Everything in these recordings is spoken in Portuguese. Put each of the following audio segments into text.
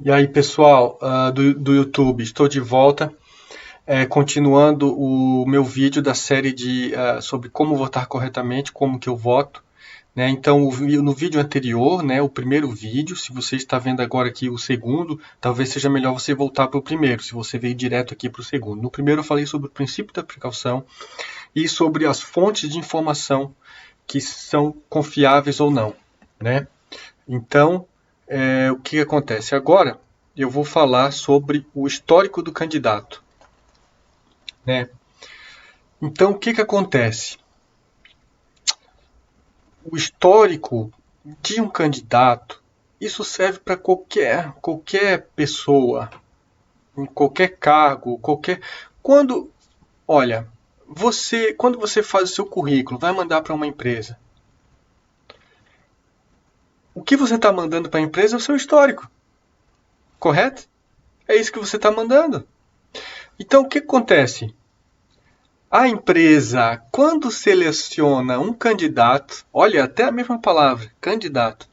E aí, pessoal, do YouTube, estou de volta, continuando o meu vídeo da série sobre como votar corretamente, como que eu voto, né? Então, no vídeo anterior, né, o primeiro vídeo, se você está vendo agora aqui o segundo, talvez seja melhor você voltar para o primeiro, se você veio direto aqui para o segundo. No primeiro eu falei sobre o princípio da precaução e sobre as fontes de informação que são confiáveis ou não, né? Então, o que acontece? Agora eu vou falar sobre o histórico do candidato, né? Então, o que acontece? O histórico de um candidato, isso serve para qualquer pessoa, em qualquer cargo, qualquer... Quando, olha, quando você faz o seu currículo, vai mandar para uma empresa, o que você está mandando para a empresa é o seu histórico, correto? É isso que você está mandando. Então, o que acontece? A empresa, quando seleciona um candidato, olha, até a mesma palavra, candidato,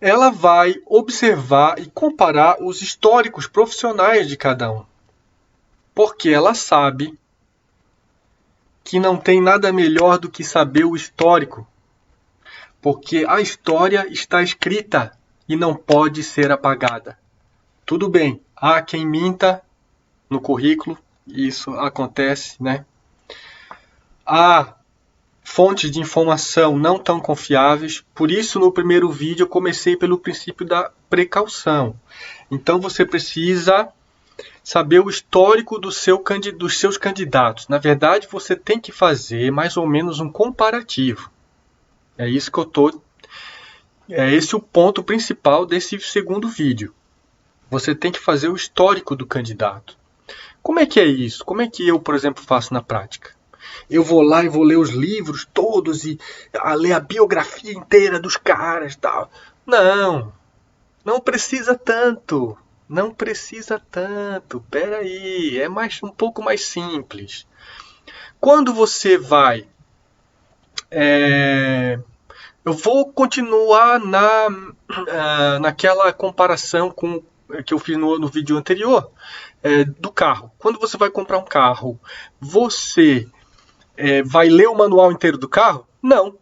ela vai observar e comparar os históricos profissionais de cada um. Porque ela sabe que não tem nada melhor do que saber o histórico. Porque a história está escrita e não pode ser apagada. Tudo bem, há quem minta no currículo, isso acontece, né? Há fontes de informação não tão confiáveis, por isso no primeiro vídeo eu comecei pelo princípio da precaução. Então você precisa saber o histórico dos seus candidatos. Na verdade, você tem que fazer mais ou menos um comparativo. É isso que eu tô. É esse o ponto principal desse segundo vídeo. Você tem que fazer o histórico do candidato. Como é que é isso? Como é que eu, por exemplo, faço na prática? Eu vou lá e vou ler os livros todos e ler a biografia inteira dos caras, tal. Não, não precisa tanto. Não precisa tanto. Pera aí, é um pouco mais simples. Quando você vai, eu vou continuar naquela comparação que eu fiz no vídeo anterior, do carro. Quando você vai comprar um carro, você vai ler o manual inteiro do carro? Não.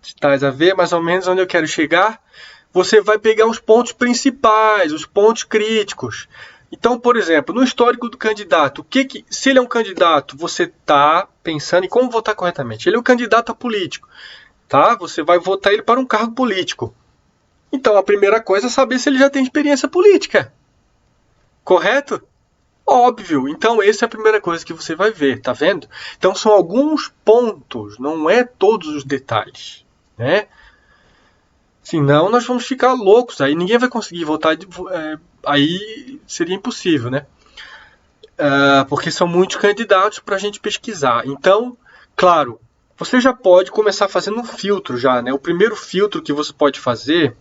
Estás a ver mais ou menos onde eu quero chegar? Você vai pegar os pontos principais, os pontos críticos. Então, por exemplo, no histórico do candidato, se ele é um candidato, você está pensando em como votar corretamente. Ele é um candidato a político, tá? Você vai votar ele para um cargo político. Então, a primeira coisa é saber se ele já tem experiência política. Correto? Óbvio. Então, essa é a primeira coisa que você vai ver, tá vendo? Então, são alguns pontos, não é todos os detalhes, né? Senão, nós vamos ficar loucos. Aí ninguém vai conseguir votar. Aí seria impossível, né? Porque são muitos candidatos para a gente pesquisar. Então, claro, você já pode começar fazendo um filtro já, né? O primeiro filtro que você pode fazer,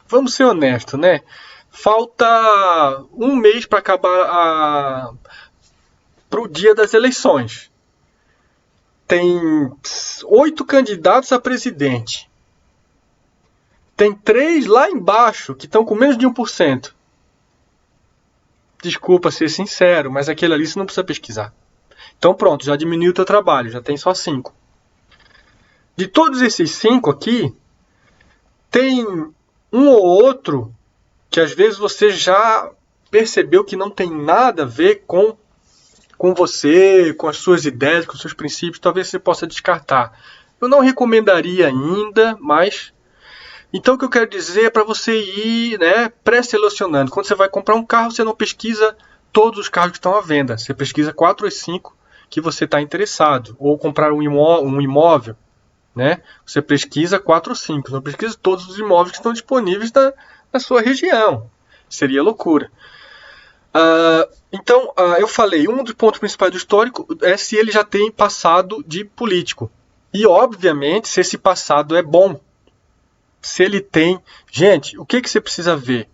vamos ser honestos, né? Falta um mês para acabar para o dia das eleições. Tem 8 candidatos a presidente. Tem 3 lá embaixo que estão com menos de 1%. Desculpa ser sincero, mas aquele ali você não precisa pesquisar. Então pronto, já diminuiu o teu trabalho, já tem só 5. De todos esses 5 aqui, tem um ou outro que às vezes você já percebeu que não tem nada a ver com você, com as suas ideias, com os seus princípios, talvez você possa descartar. Eu não recomendaria ainda, mas... Então o que eu quero dizer é para você ir, né, pré-selecionando. Quando você vai comprar um carro, você não pesquisa todos os carros que estão à venda. Você pesquisa 4 ou 5 que você está interessado. Ou comprar um imóvel, né? Você pesquisa 4 ou 5. Não pesquisa todos os imóveis que estão disponíveis na sua região. Seria loucura. Então, eu falei, um dos pontos principais do histórico é se ele já tem passado de político. E, obviamente, se esse passado é bom. Se ele tem... Gente, o que você precisa ver?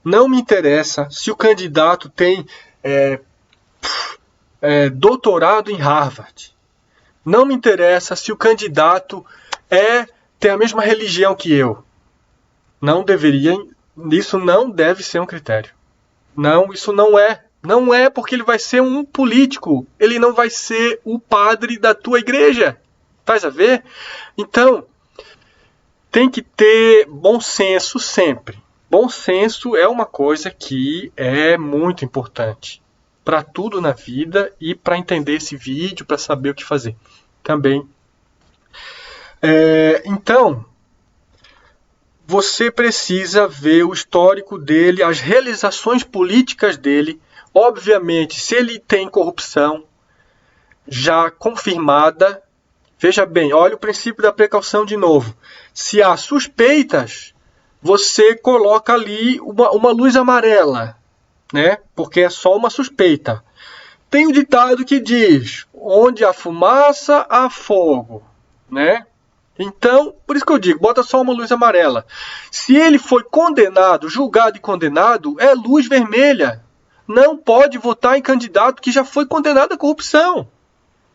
Não me interessa se o candidato tem doutorado em Harvard. Não me interessa se o candidato tem a mesma religião que eu. Não deveria, isso não deve ser um critério. Não, isso não é. Não é porque ele vai ser um político. Ele não vai ser o padre da tua igreja. Faz a ver? Então, tem que ter bom senso sempre. Bom senso é uma coisa que é muito importante para tudo na vida e para entender esse vídeo, para saber o que fazer também. Então, você precisa ver o histórico dele, as realizações políticas dele. Obviamente, se ele tem corrupção já confirmada, veja bem, olha o princípio da precaução de novo. Se há suspeitas, você coloca ali uma luz amarela, né? Porque é só uma suspeita. Tem um ditado que diz: onde há fumaça, há fogo, né? Então, por isso que eu digo, bota só uma luz amarela. Se ele foi condenado, julgado e condenado, é luz vermelha. Não pode votar em candidato que já foi condenado à corrupção.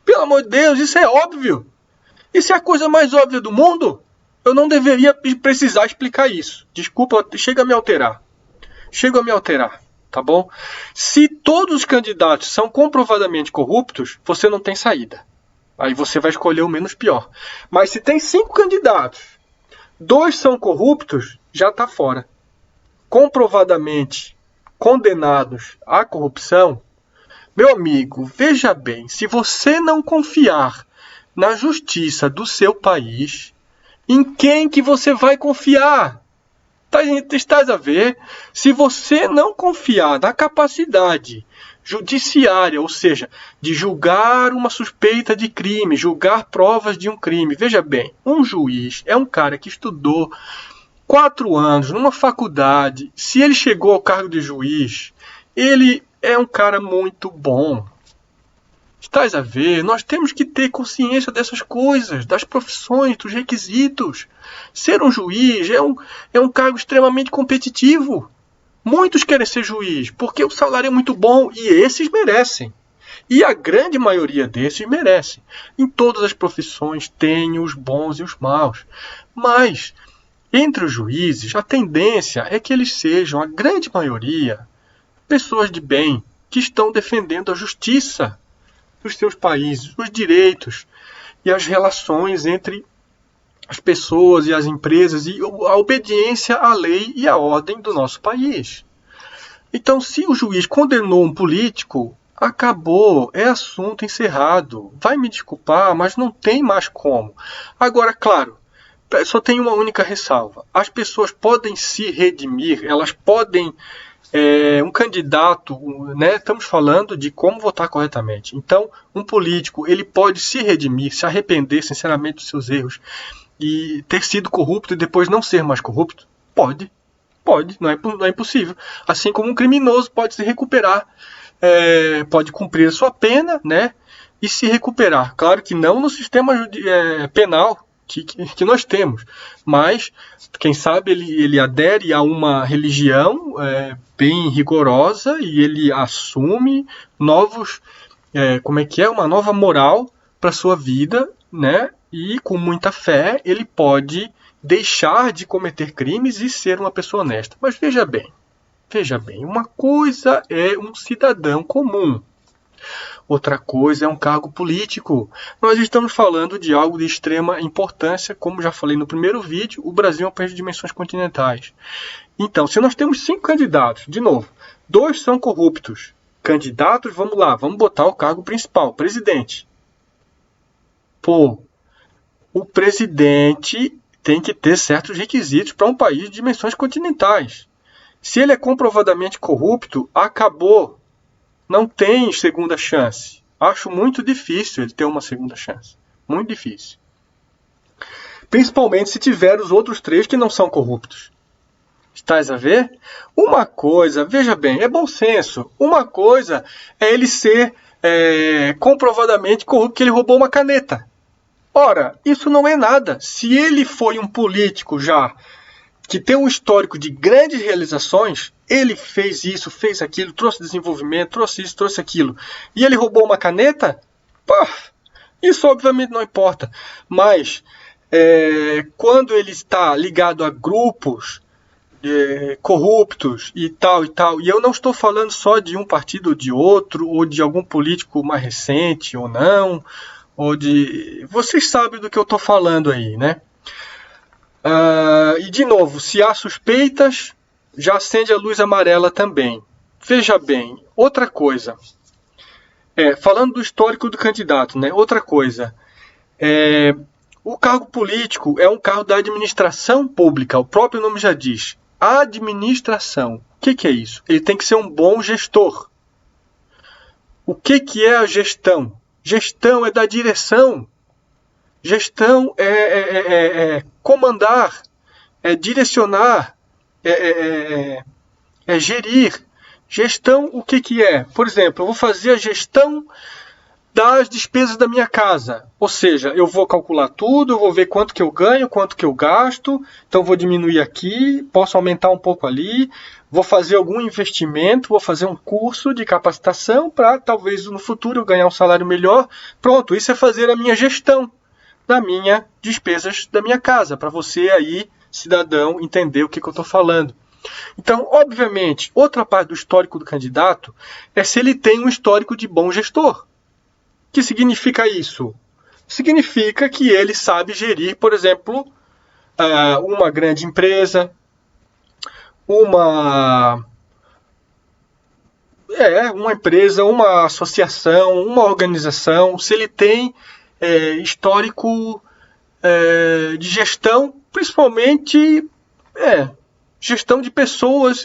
Pelo amor de Deus, isso é óbvio. Isso é a coisa mais óbvia do mundo. Eu não deveria precisar explicar isso. Desculpa, chega a me alterar. Tá bom? Se todos os candidatos são comprovadamente corruptos, você não tem saída. Aí você vai escolher o menos pior. Mas se tem 5 candidatos, 2 são corruptos, já está fora. Comprovadamente condenados à corrupção, meu amigo, veja bem, se você não confiar na justiça do seu país, em quem que você vai confiar? Estás a ver? Se você não confiar na capacidade judiciária, ou seja, de julgar uma suspeita de crime, julgar provas de um crime. Veja bem, um juiz é um cara que estudou 4 anos numa faculdade. Se ele chegou ao cargo de juiz, ele é um cara muito bom. Estás a ver? Nós temos que ter consciência dessas coisas, das profissões, dos requisitos. Ser um juiz é um cargo extremamente competitivo. Muitos querem ser juiz, porque o salário é muito bom e esses merecem. E a grande maioria desses merece. Em todas as profissões tem os bons e os maus. Mas, entre os juízes, a tendência é que eles sejam, a grande maioria, pessoas de bem, que estão defendendo a justiça dos seus países, os direitos e as relações entre as pessoas e as empresas e a obediência à lei e à ordem do nosso país. Então, se o juiz condenou um político, acabou, é assunto encerrado. Vai me desculpar, mas não tem mais como. Agora, claro, só tem uma única ressalva. As pessoas podem se redimir, elas podem... um candidato, né, estamos falando de como votar corretamente. Então, um político, ele pode se redimir, se arrepender sinceramente dos seus erros e ter sido corrupto e depois não ser mais corrupto? Pode, não é impossível. Assim como um criminoso pode se recuperar, pode cumprir a sua pena, né, e se recuperar. Claro que não no sistema penal que nós temos, mas quem sabe ele adere a uma religião bem rigorosa e ele assume novos, uma nova moral para sua vida, né? E com muita fé ele pode deixar de cometer crimes e ser uma pessoa honesta. Mas veja bem, uma coisa é um cidadão comum. Outra coisa é um cargo político. Nós estamos falando de algo de extrema importância, como já falei no primeiro vídeo, o Brasil é um país de dimensões continentais. Então, se nós temos 5 candidatos, de novo, 2 são corruptos. Candidatos, vamos lá, vamos botar o cargo principal, presidente. O presidente tem que ter certos requisitos para um país de dimensões continentais. Se ele é comprovadamente corrupto, acabou. Não tem segunda chance. Acho muito difícil ele ter uma segunda chance. Muito difícil. Principalmente se tiver os outros 3 que não são corruptos. Estás a ver? Uma coisa, veja bem, é bom senso. Uma coisa é ele ser comprovadamente corrupto, que ele roubou uma caneta. Ora, isso não é nada. Se ele foi um político já que tem um histórico de grandes realizações, ele fez isso, fez aquilo, trouxe desenvolvimento, trouxe isso, trouxe aquilo, e ele roubou uma caneta, isso obviamente não importa. Mas quando ele está ligado a grupos corruptos e tal e tal. E eu não estou falando só de um partido ou de outro, ou de algum político mais recente ou não, ou de... Vocês sabem do que eu estou falando aí, né? E de novo, se há suspeitas, já acende a luz amarela também. Veja bem, outra coisa. Falando do histórico do candidato, né? Outra coisa. O cargo político é um cargo da administração pública, o próprio nome já diz. Administração. O que é isso? Ele tem que ser um bom gestor. O que é a gestão? Gestão é da direção. Gestão é comandar, é direcionar, é gerir. Gestão, o que é? Por exemplo, eu vou fazer a gestão das despesas da minha casa. Ou seja, eu vou calcular tudo, eu vou ver quanto que eu ganho, quanto que eu gasto, então vou diminuir aqui, posso aumentar um pouco ali, vou fazer algum investimento, vou fazer um curso de capacitação para talvez no futuro eu ganhar um salário melhor. Pronto, isso é fazer a minha gestão das minhas despesas da minha casa, para você aí, cidadão, entender o que eu estou falando. Então, obviamente, outra parte do histórico do candidato é se ele tem um histórico de bom gestor. O que significa isso? Significa que ele sabe gerir, por exemplo, uma grande empresa, uma empresa, uma associação, uma organização, se ele tem histórico de gestão, principalmente gestão de pessoas,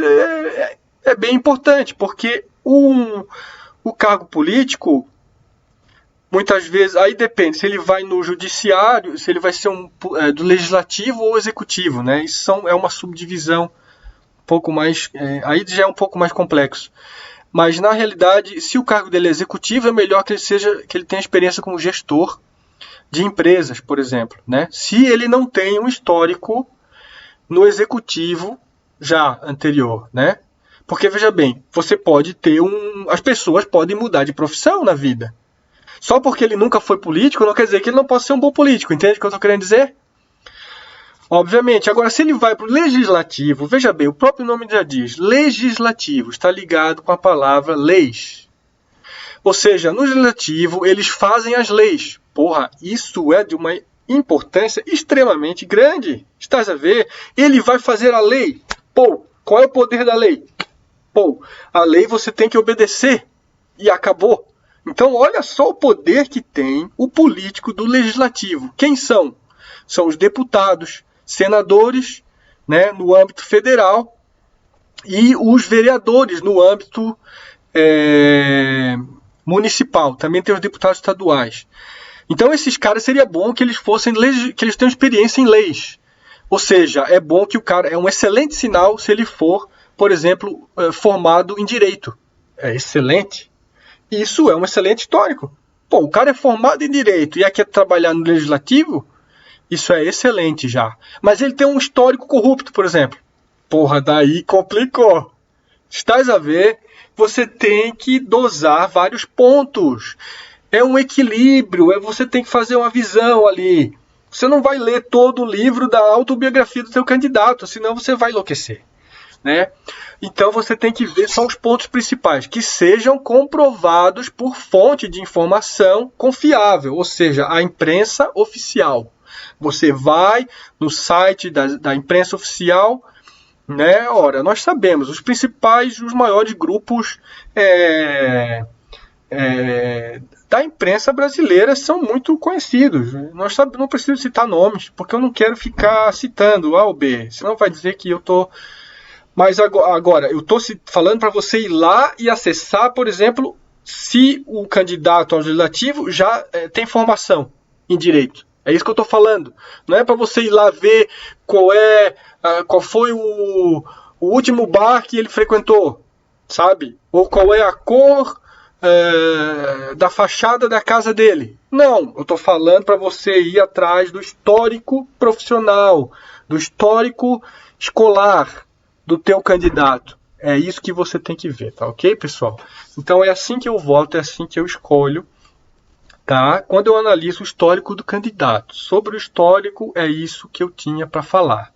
é bem importante, porque o cargo político, muitas vezes, aí depende, se ele vai no judiciário, se ele vai ser do legislativo ou executivo, né? Isso é uma subdivisão um pouco mais, aí já é um pouco mais complexo. Mas na realidade, se o cargo dele é executivo, é melhor que ele tenha experiência como gestor de empresas, por exemplo, né? Se ele não tem um histórico no executivo já anterior, né? Porque veja bem, você pode ter as pessoas podem mudar de profissão na vida. Só porque ele nunca foi político, não quer dizer que ele não possa ser um bom político. Entende o que eu estou querendo dizer? Obviamente. Agora, se ele vai para o legislativo, veja bem, o próprio nome já diz, legislativo, está ligado com a palavra leis. Ou seja, no legislativo, eles fazem as leis. Porra, isso é de uma importância extremamente grande. Estás a ver? Ele vai fazer a lei. Pô, qual é o poder da lei? Pô, a lei você tem que obedecer. E acabou. Então, olha só o poder que tem o político do legislativo. Quem são? São os deputados, senadores, né, no âmbito federal, e os vereadores no âmbito municipal. Também tem os deputados estaduais. Então, esses caras seria bom que eles tenham experiência em leis. Ou seja, é bom que o cara... É um excelente sinal se ele for, por exemplo, formado em direito. É excelente. Isso é um excelente histórico. Pô, o cara é formado em direito e quer trabalhar no legislativo, isso é excelente já. Mas ele tem um histórico corrupto, por exemplo. Porra, daí complicou. Estás a ver? Você tem que dosar vários pontos. É um equilíbrio, você tem que fazer uma visão ali. Você não vai ler todo o livro da autobiografia do seu candidato, senão você vai enlouquecer. Né? Então você tem que ver só os pontos principais, que sejam comprovados por fonte de informação confiável, ou seja, a imprensa oficial. Você vai no site da imprensa oficial, né? Ora, nós sabemos, os maiores grupos da imprensa brasileira são muito conhecidos. Nós não preciso citar nomes, porque eu não quero ficar citando A ou B, senão vai dizer que eu estou... Mas agora, eu estou falando para você ir lá e acessar, por exemplo, se o candidato ao legislativo já tem formação em direito. É isso que eu estou falando. Não é para você ir lá ver qual foi o último bar que ele frequentou, sabe? Ou qual é a cor da fachada da casa dele. Não, eu estou falando para você ir atrás do histórico profissional, do histórico escolar do teu candidato. É isso que você tem que ver, tá ok, pessoal? Então é assim que eu voto, é assim que eu escolho, tá? Quando eu analiso o histórico do candidato. Sobre o histórico, é isso que eu tinha para falar.